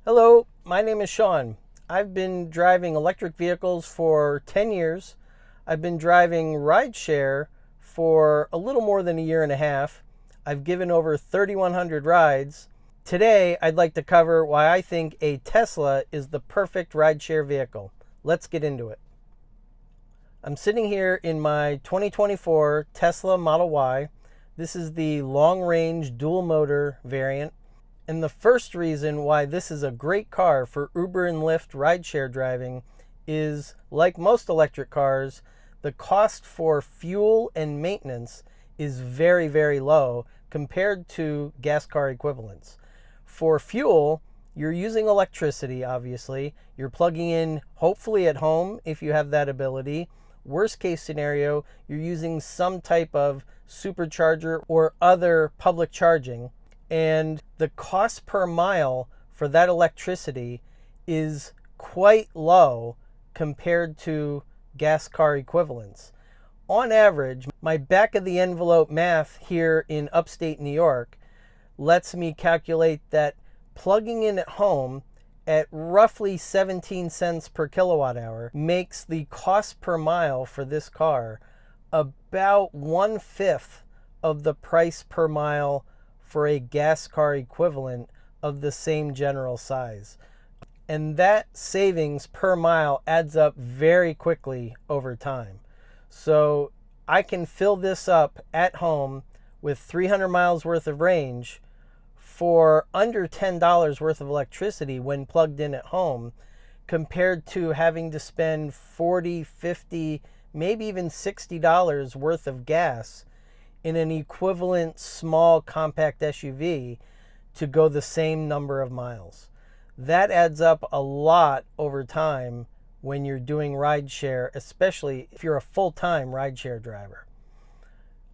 Hello, my name is Sean. I've been driving electric vehicles for 10 years. I've been driving rideshare for a little more than a year and a half. I've given over 3,100 rides. Today, I'd like to cover why I think a Tesla is the perfect rideshare vehicle. Let's get into it. I'm sitting here in my 2024 Tesla Model Y. This is the long-range dual motor variant. And the first reason why this is a great car for Uber and Lyft rideshare driving is, like most electric cars, the cost for fuel and maintenance is very, very low compared to gas car equivalents. For fuel, you're using electricity, obviously. You're plugging in, hopefully at home if you have that ability. Worst case scenario, you're using some type of supercharger or other public charging. And the cost per mile for that electricity is quite low compared to gas car equivalents. On average, my back of the envelope math here in upstate New York lets me calculate that plugging in at home at roughly 17 cents per kilowatt hour makes the cost per mile for this car about 1/5 of the price per mile for a gas car equivalent of the same general size. And that savings per mile adds up very quickly over time. So I can fill this up at home with 300 miles worth of range for under $10 worth of electricity when plugged in at home, compared to having to spend $40, $50, maybe even $60 worth of gas in an equivalent small compact SUV to go the same number of miles. That adds up a lot over time when you're doing rideshare, especially if you're a full-time rideshare driver.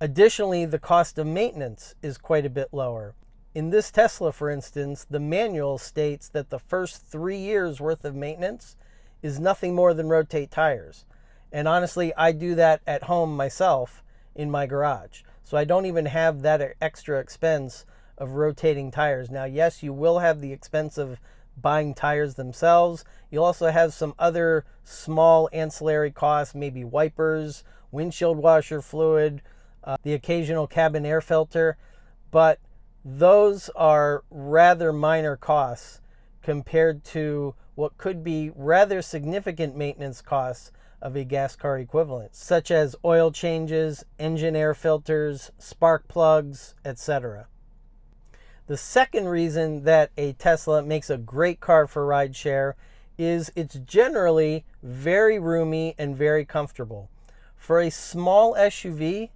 Additionally, the cost of maintenance is quite a bit lower. In this Tesla, for instance, the manual states that the first 3 years worth of maintenance is nothing more than rotate tires. And honestly, I do that at home myself in my garage. So I don't even have that extra expense of rotating tires. Now, yes, you will have the expense of buying tires themselves. You'll also have some other small ancillary costs, maybe wipers, windshield washer fluid, the occasional cabin air filter. But those are rather minor costs compared to what could be rather significant maintenance costs of a gas car equivalent, such as oil changes, engine air filters, spark plugs, etc. The second reason that a Tesla makes a great car for rideshare is it's generally very roomy and very comfortable. For a small SUV,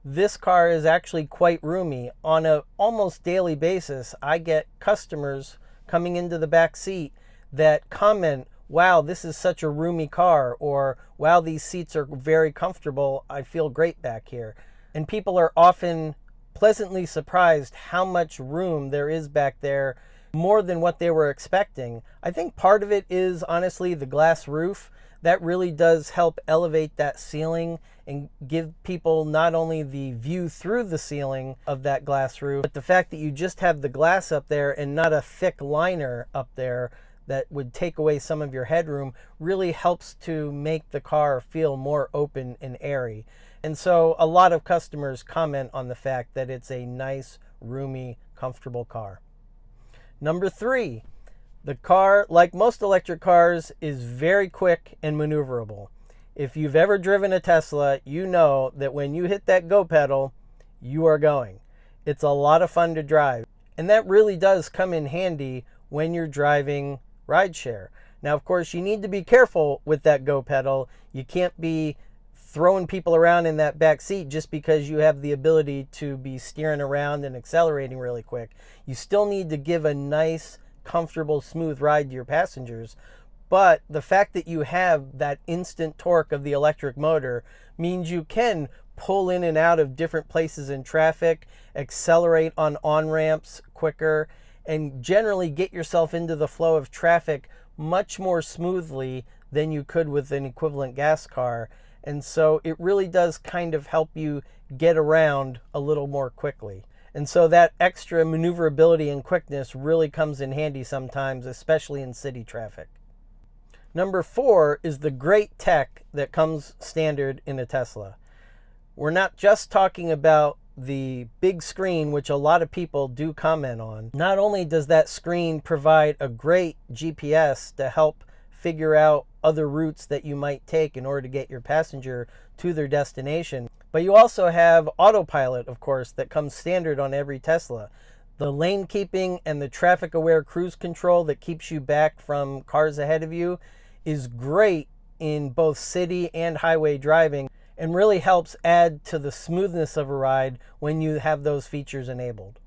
this car is actually quite roomy. On an almost daily basis, I get customers coming into the back seat that comment, "Wow, this is such a roomy car," or "Wow, these seats are very comfortable. I feel great back here." And people are often pleasantly surprised how much room there is back there, more than what they were expecting. I think part of it is honestly the glass roof. That really does help elevate that ceiling and give people not only the view through the ceiling of that glass roof, but the fact that you just have the glass up there and not a thick liner up there that would take away some of your headroom really helps to make the car feel more open and airy. And so a lot of customers comment on the fact that it's a nice, roomy, comfortable car. Number 3, the car, like most electric cars, is very quick and maneuverable. If you've ever driven a Tesla, you know that when you hit that go pedal, you are going. It's a lot of fun to drive. And that really does come in handy when you're driving rideshare. Now, of course, you need to be careful with that go pedal. You can't be throwing people around in that back seat just because you have the ability to be steering around and accelerating really quick. You still need to give a nice, comfortable, smooth ride to your passengers. But the fact that you have that instant torque of the electric motor means you can pull in and out of different places in traffic, accelerate on on-ramps quicker, and generally get yourself into the flow of traffic much more smoothly than you could with an equivalent gas car. And so it really does kind of help you get around a little more quickly. And so that extra maneuverability and quickness really comes in handy sometimes, especially in city traffic. Number 4 is the great tech that comes standard in a Tesla. We're not just talking about the big screen, which a lot of people do comment on. Not only does that screen provide a great GPS to help figure out other routes that you might take in order to get your passenger to their destination, but you also have autopilot, of course, that comes standard on every Tesla. The lane keeping and the traffic aware cruise control that keeps you back from cars ahead of you is great in both city and highway driving, and really helps add to the smoothness of a ride when you have those features enabled.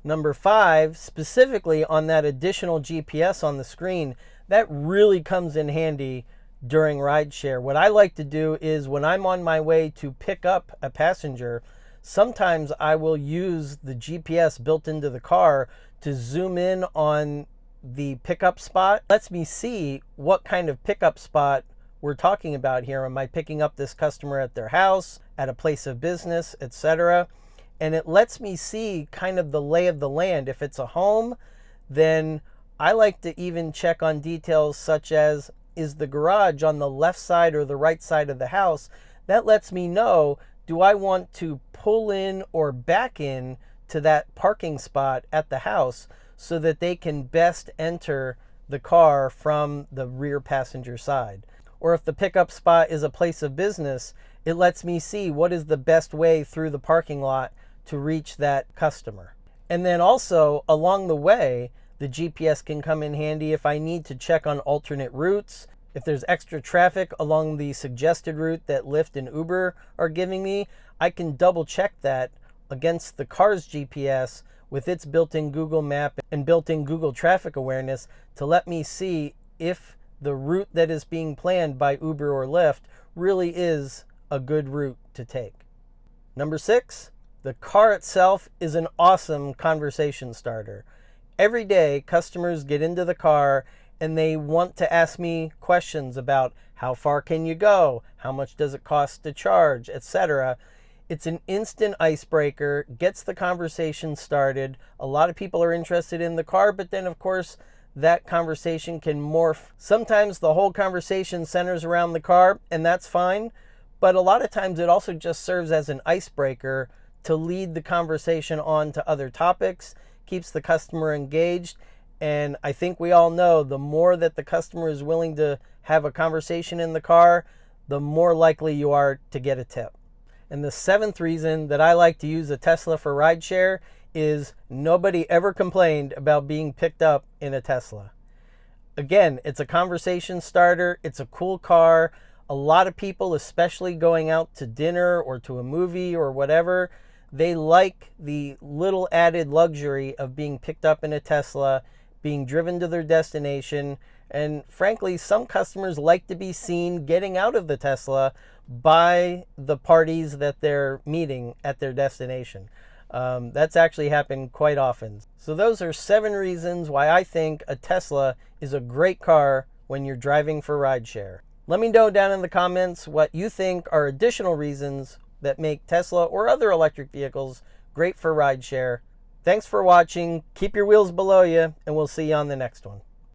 Number 5, specifically on that additional GPS on the screen, that really comes in handy during rideshare. What I like to do is when I'm on my way to pick up a passenger, sometimes I will use the GPS built into the car to zoom in on the pickup spot. It lets me see what kind of pickup spot we're talking about here. Am I picking up this customer at their house, at a place of business, etc.? And it lets me see kind of the lay of the land. If it's a home, then I like to even check on details such as, is the garage on the left side or the right side of the house? That lets me know, do I want to pull in or back in to that parking spot at the house so that they can best enter the car from the rear passenger side? Or if the pickup spot is a place of business, it lets me see what is the best way through the parking lot to reach that customer. And then also along the way, the GPS can come in handy if I need to check on alternate routes. If there's extra traffic along the suggested route that Lyft and Uber are giving me, I can double check that against the car's GPS with its built-in Google Map and built-in Google traffic awareness to let me see if the route that is being planned by Uber or Lyft really is a good route to take. Number 6, the car itself is an awesome conversation starter. Every day, customers get into the car and they want to ask me questions about how far can you go, how much does it cost to charge, etc. It's an instant icebreaker, gets the conversation started. A lot of people are interested in the car, but then of course, that conversation can morph. Sometimes the whole conversation centers around the car, and that's fine. But a lot of times it also just serves as an icebreaker to lead the conversation on to other topics, keeps the customer engaged. And I think we all know the more that the customer is willing to have a conversation in the car, the more likely you are to get a tip. And the 7th reason that I like to use a Tesla for rideshare is nobody ever complained about being picked up in a Tesla. Again, it's a conversation starter. It's a cool car. A lot of people, especially going out to dinner or to a movie or whatever, they like the little added luxury of being picked up in a Tesla, being driven to their destination. And frankly, some customers like to be seen getting out of the Tesla by the parties that they're meeting at their destination. That's actually happened quite often. So those are 7 reasons why I think a Tesla is a great car when you're driving for rideshare. Let me know down in the comments what you think are additional reasons that make Tesla or other electric vehicles great for rideshare. Thanks for watching. Keep your wheels below you, and we'll see you on the next one.